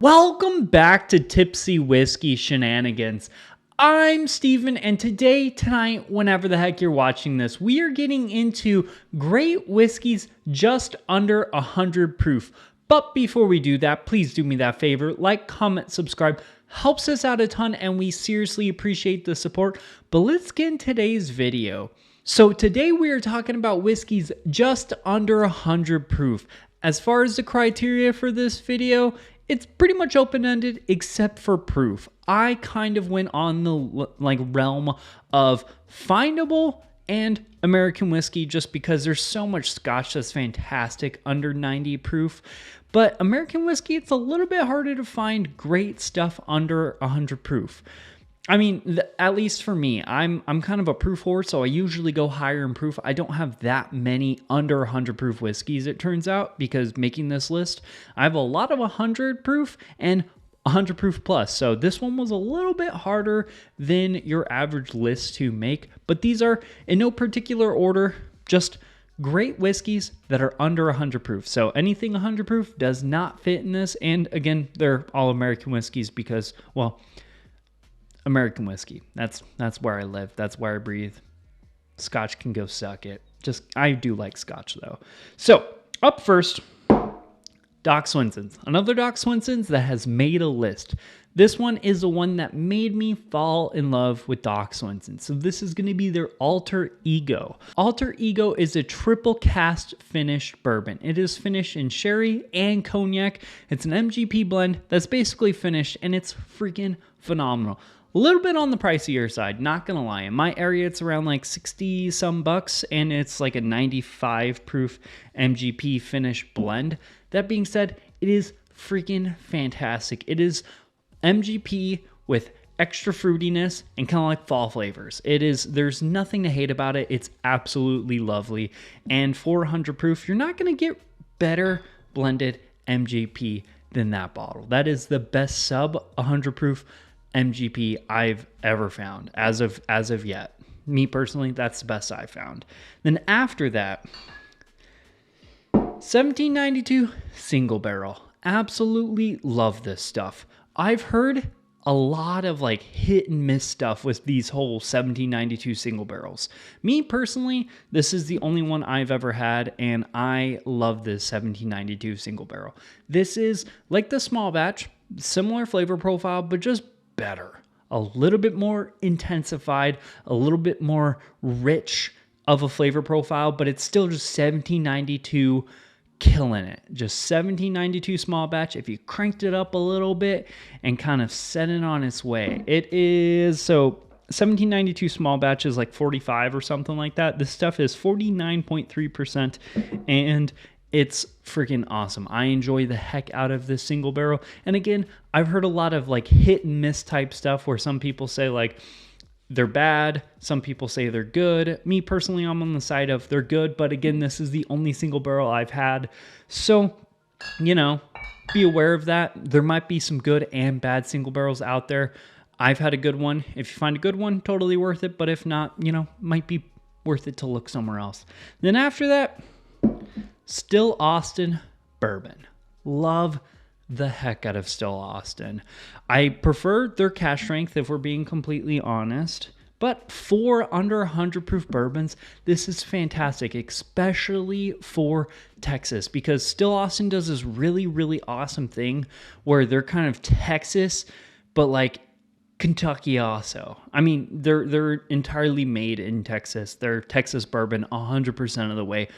Welcome back to Tipsy Whiskey Shenanigans. I'm Steven, and tonight, whenever the heck you're watching this, we are getting into great whiskeys just under 100 proof. But before we do that, please do me that favor, like, comment, subscribe. Helps us out a ton, and we seriously appreciate the support. But let's get in today's video. So today we are talking about whiskeys just under 100 proof. As far as the criteria for this video, it's pretty much open-ended except for proof. I kind of went on the realm of findable and American whiskey just because there's so much Scotch that's fantastic under 90 proof. But American whiskey, it's a little bit harder to find great stuff under 100 proof. I mean, at least for me, I'm kind of a proof whore, so I usually go higher in proof. I don't have that many under 100 proof whiskeys, it turns out, because making this list, I have a lot of 100 proof and 100 proof plus. So this one was a little bit harder than your average list to make, but these are in no particular order, just great whiskeys that are under 100 proof. So anything 100 proof does not fit in this. And again, they're all American whiskeys because, well, American whiskey. That's where I live. That's where I breathe. Scotch can go suck it. I do like Scotch though. So up first, Doc Swenson's. Another Doc Swenson's that has made a list. This one is the one that made me fall in love with Doc Swenson. So this is going to be their Alter Ego. Alter Ego is a triple cast finished bourbon. It is finished in sherry and cognac. It's an MGP blend that's basically finished, and it's freaking phenomenal. A little bit on the pricier side, not gonna lie. In my area, it's around like 60 some bucks, and it's like a 95 proof MGP finished blend. That being said, it is freaking fantastic. It is MGP with extra fruitiness and kind of like fall flavors. There's nothing to hate about it. It's absolutely lovely. And 400 proof, you're not gonna get better blended MGP than that bottle. That is the best sub 100 proof MGP I've ever found as of yet. Me personally, that's the best I've found. Then after that, 1792 single barrel. Absolutely love this stuff. I've heard a lot of like hit and miss stuff with these whole 1792 single barrels. Me personally, this is the only one I've ever had, and I love this 1792 single barrel. This is like the small batch, similar flavor profile, but just better, a little bit more intensified, a little bit more rich of a flavor profile, but it's still just 1792 killing it. Just 1792 small batch. If you cranked it up a little bit and kind of set it on its way, it is. So 1792 small batch is like 45 or something like that. This stuff is 49.3%, and it's freaking awesome. I enjoy the heck out of this single barrel. And again, I've heard a lot of like hit and miss type stuff where some people say like they're bad, some people say they're good. Me personally, I'm on the side of they're good, but again, this is the only single barrel I've had. So, you know, be aware of that. There might be some good and bad single barrels out there. I've had a good one. If you find a good one, totally worth it. But if not, you know, might be worth it to look somewhere else. Then after that, Still Austin bourbon. Love the heck out of Still Austin. I prefer their cash strength if we're being completely honest, but for under 100 proof bourbons, this is fantastic, especially for Texas, because Still Austin does this really, really awesome thing where they're kind of Texas, but like Kentucky also. I mean, they're entirely made in Texas. They're Texas bourbon 100% of the way.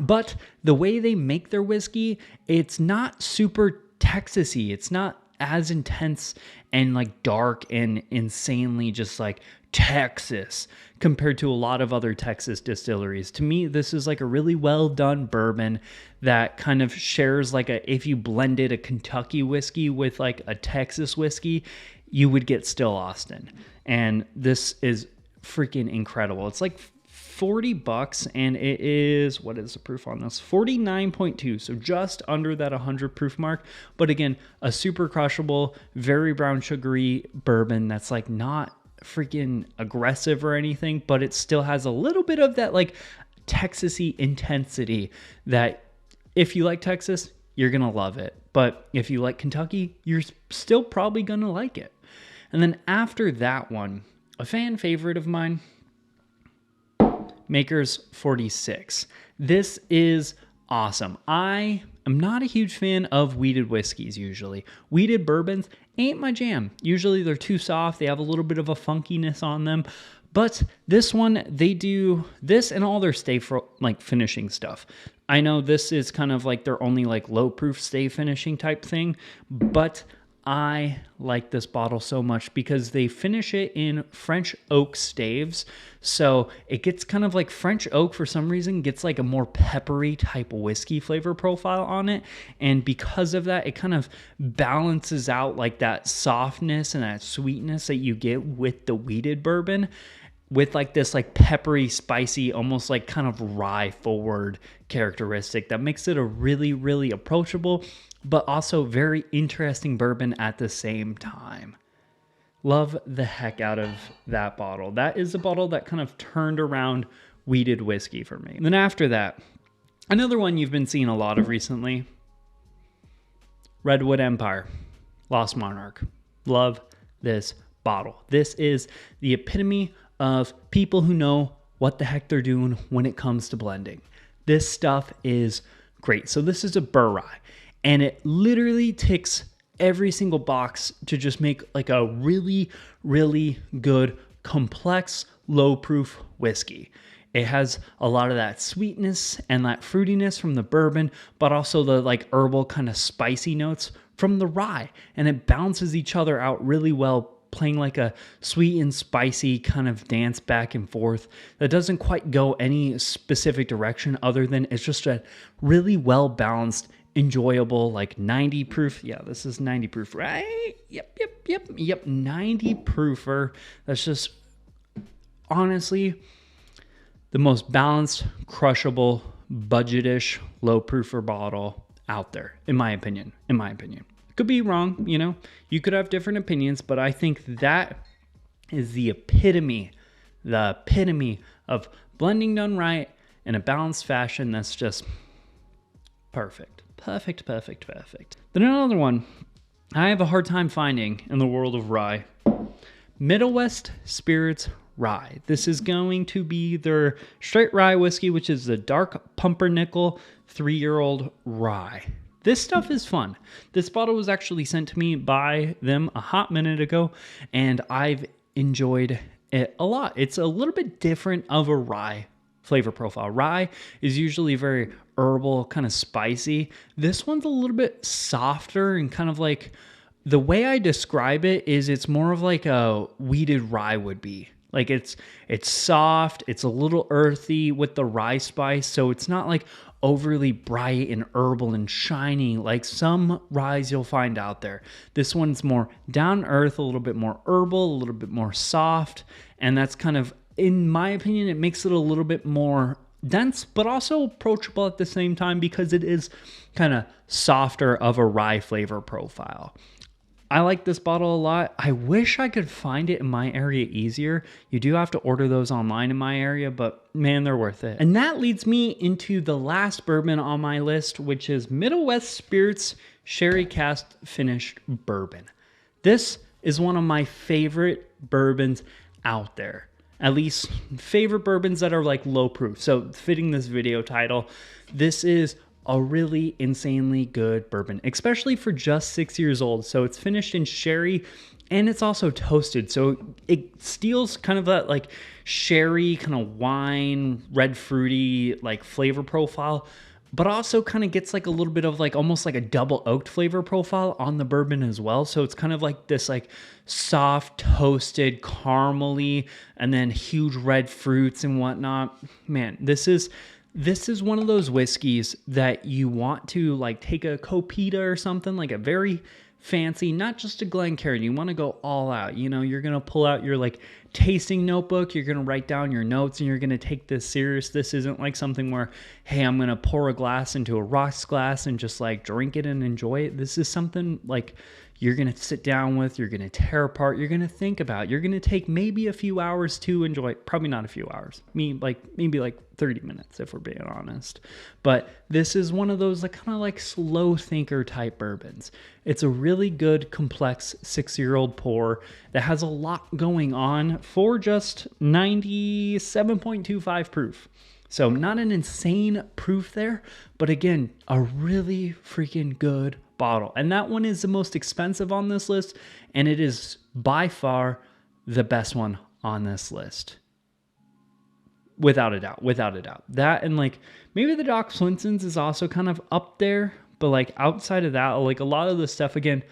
But the way they make their whiskey, it's not super Texas-y. It's not as intense and like dark and insanely just like Texas compared to a lot of other Texas distilleries. To me, this is like a really well done bourbon that kind of shares like if you blended a Kentucky whiskey with like a Texas whiskey, you would get Still Austin. And this is freaking incredible. It's like 40 bucks, and it is, what is the proof on this? 49.2, so just under that 100 proof mark. But again, a super crushable, very brown sugary bourbon that's like not freaking aggressive or anything, but it still has a little bit of that like Texas-y intensity that if you like Texas, you're going to love it. But if you like Kentucky, you're still probably going to like it. And then after that one, a fan favorite of mine, Maker's 46. This is awesome. I am not a huge fan of wheated whiskeys usually. Wheated bourbons ain't my jam. Usually they're too soft. They have a little bit of a funkiness on them. But this one, they do this and all their finishing stuff. I know this is kind of like their only like low proof stay finishing type thing, but I like this bottle so much because they finish it in French oak staves. So it gets kind of like French oak for some reason gets like a more peppery type whiskey flavor profile on it. And because of that, it kind of balances out like that softness and that sweetness that you get with the wheated bourbon, with like this like peppery, spicy, almost like kind of rye forward characteristic that makes it a really, really approachable, but also very interesting bourbon at the same time. Love the heck out of that bottle. That is a bottle that kind of turned around wheated whiskey for me. And then after that, another one you've been seeing a lot of recently, Redwood Empire, Lost Monarch. Love this bottle. This is the epitome of people who know what the heck they're doing when it comes to blending. This stuff is great. So this is a burr rye, and it literally ticks every single box to just make like a really, really good, complex, low proof whiskey. It has a lot of that sweetness and that fruitiness from the bourbon, but also the like herbal kind of spicy notes from the rye, and it balances each other out really well, playing like a sweet and spicy kind of dance back and forth that doesn't quite go any specific direction other than it's just a really well balanced, enjoyable, like 90 proof. Yeah, this is 90 proof, right? Yep. 90 proofer. That's just honestly the most balanced, crushable, budgetish, low proofer bottle out there, in my opinion. Could be wrong, you know, you could have different opinions, but I think that is the epitome of blending done right in a balanced fashion. That's just perfect. Then another one I have a hard time finding in the world of rye, Middle West Spirits Rye. This is going to be their straight rye whiskey, which is the dark pumpernickel 3-year-old rye. This stuff is fun. This bottle was actually sent to me by them a hot minute ago, and I've enjoyed it a lot. It's a little bit different of a rye flavor profile. Rye is usually very herbal, kind of spicy. This one's a little bit softer and kind of like, the way I describe it is it's more of like a wheated rye would be. Like it's soft, it's a little earthy with the rye spice, so it's not like overly bright and herbal and shiny like some ryes you'll find out there. This one's more down earth, a little bit more herbal, a little bit more soft, and that's kind of, in my opinion, it makes it a little bit more dense, but also approachable at the same time because it is kind of softer of a rye flavor profile. I like this bottle a lot. I wish I could find it in my area easier. You do have to order those online in my area, but man, they're worth it. And that leads me into the last bourbon on my list, which is Middle West Spirits Sherry Cask Finished Bourbon. This is one of my favorite bourbons out there. At least favorite bourbons that are like low proof. So fitting this video title, this is a really insanely good bourbon, especially for just 6 years old. So it's finished in sherry and it's also toasted. So it steals kind of that like sherry, kind of wine, red fruity like flavor profile, but also kind of gets like a little bit of like almost like a double oaked flavor profile on the bourbon as well. So it's kind of like this like soft, toasted, caramely, and then huge red fruits and whatnot. Man, this is one of those whiskeys that you want to like take a copita or something, like a very fancy, not just a Glencairn. You want to go all out. You know, you're going to pull out your like tasting notebook. You're going to write down your notes and you're going to take this serious. This isn't like something where, hey, I'm going to pour a glass into a rocks glass and just like drink it and enjoy it. This is something like you're going to sit down with, you're going to tear apart, you're going to think about, you're going to take maybe a few hours to enjoy, probably not a few hours, maybe like 30 minutes if we're being honest. But this is one of those like kind of like slow thinker type bourbons. It's a really good, complex 6-year-old pour that has a lot going on for just 97.25 proof. So not an insane proof there, but again, a really freaking good bottle. And that one is the most expensive on this list, and it is by far the best one on this list. Without a doubt, without a doubt. That and like maybe the Doc Swenson's is also kind of up there, but like outside of that, like a lot of the stuff, again,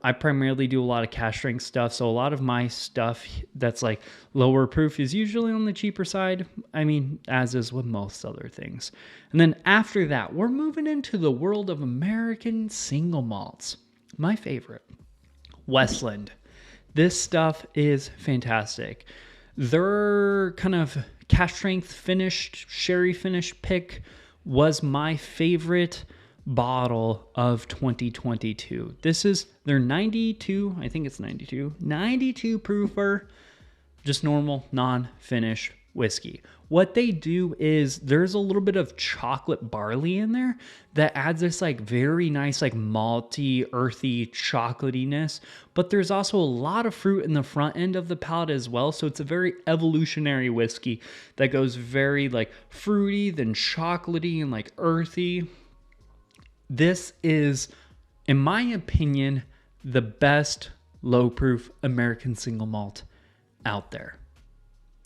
I primarily do a lot of cask strength stuff, so a lot of my stuff that's like lower proof is usually on the cheaper side. I mean, as is with most other things. And then after that, we're moving into the world of American single malts. My favorite, Westland. This stuff is fantastic. Their kind of cask strength finished, sherry finished pick was my favorite bottle of 2022. This is their 92, I think it's 92 proofer, just normal non-finish whiskey. What they do is there's a little bit of chocolate barley in there that adds this like very nice like malty, earthy chocolatiness, but there's also a lot of fruit in the front end of the palate as well. So it's a very evolutionary whiskey that goes very like fruity, then chocolatey and like earthy. This is, in my opinion, the best low-proof American single malt out there.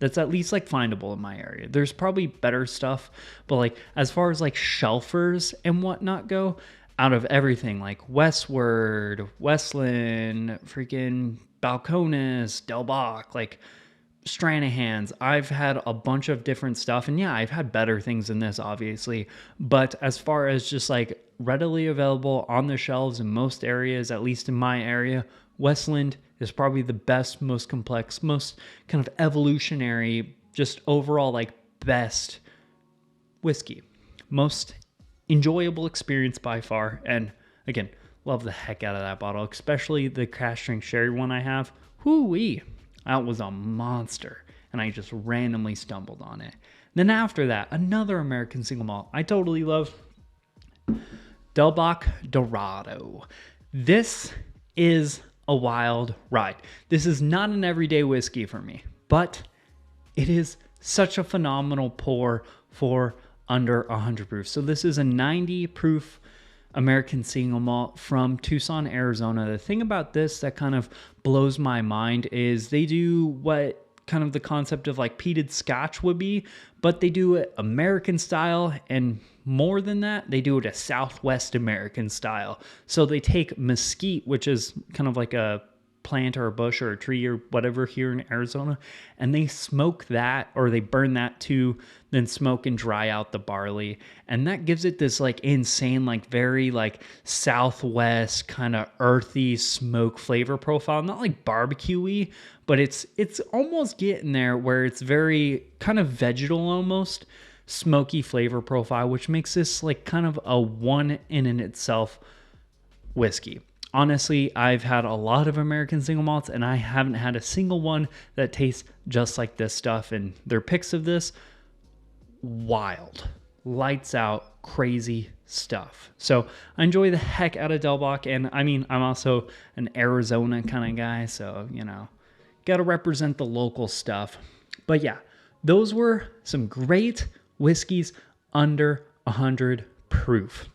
That's at least like findable in my area. There's probably better stuff, but like as far as like shelfers and whatnot go, out of everything like Westward, Westland, freaking Balcones, Del Bac, like Stranahan's, I've had a bunch of different stuff, and yeah, I've had better things than this obviously, but as far as just like readily available on the shelves in most areas, at least in my area, Westland is probably the best, most complex, most kind of evolutionary, just overall like best whiskey, most enjoyable experience by far. And again, love the heck out of that bottle, especially the cask strength sherry one I have. Whoo-wee. That was a monster, and I just randomly stumbled on it. Then after that, another American single malt I totally love, Bac Dorado. This is a wild ride. This is not an everyday whiskey for me, but it is such a phenomenal pour for under 100 proof. So this is a 90 proof American single malt from Tucson, Arizona. The thing about this that kind of blows my mind is they do what kind of the concept of like peated scotch would be, but they do it American style, and more than that, they do it a Southwest American style. So they take mesquite, which is kind of like a plant or a bush or a tree or whatever here in Arizona, and they smoke that, or they burn that to then smoke and dry out the barley, and that gives it this like insane, like very like Southwest kind of earthy smoke flavor profile. Not like barbecue-y, but it's almost getting there where it's very kind of vegetal, almost smoky flavor profile, which makes this like kind of a one in itself whiskey. Honestly, I've had a lot of American single malts, and I haven't had a single one that tastes just like this stuff. And their picks of this, wild, lights out, crazy stuff. So I enjoy the heck out of Del Bac, and I mean, I'm also an Arizona kind of guy, so, you know, got to represent the local stuff. But yeah, those were some great whiskeys under 100 proof.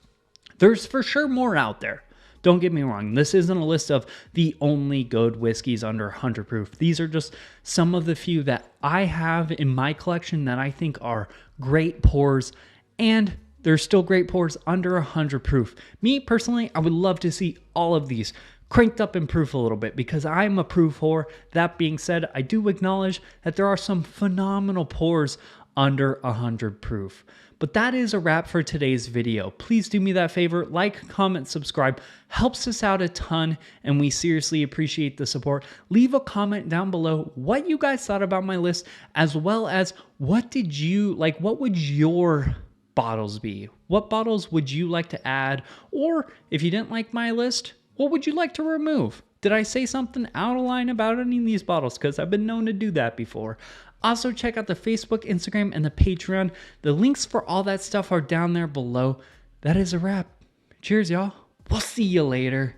There's for sure more out there. Don't get me wrong, this isn't a list of the only good whiskeys under 100 proof. These are just some of the few that I have in my collection that I think are great pours, and there's still great pours under 100 proof. Me, personally, I would love to see all of these cranked up in proof a little bit, because I'm a proof whore. That being said, I do acknowledge that there are some phenomenal pours under 100 proof. But that is a wrap for today's video. Please do me that favor, like, comment, subscribe. Helps us out a ton, and we seriously appreciate the support. Leave a comment down below what you guys thought about my list, as well as what did you like, what would your bottles be? What bottles would you like to add? Or if you didn't like my list, What would you like to remove? Did I say something out of line about any of these bottles? Because I've been known to do that before. Also, check out the Facebook, Instagram, and the Patreon. The links for all that stuff are down there below. That is a wrap. Cheers, y'all. We'll see you later.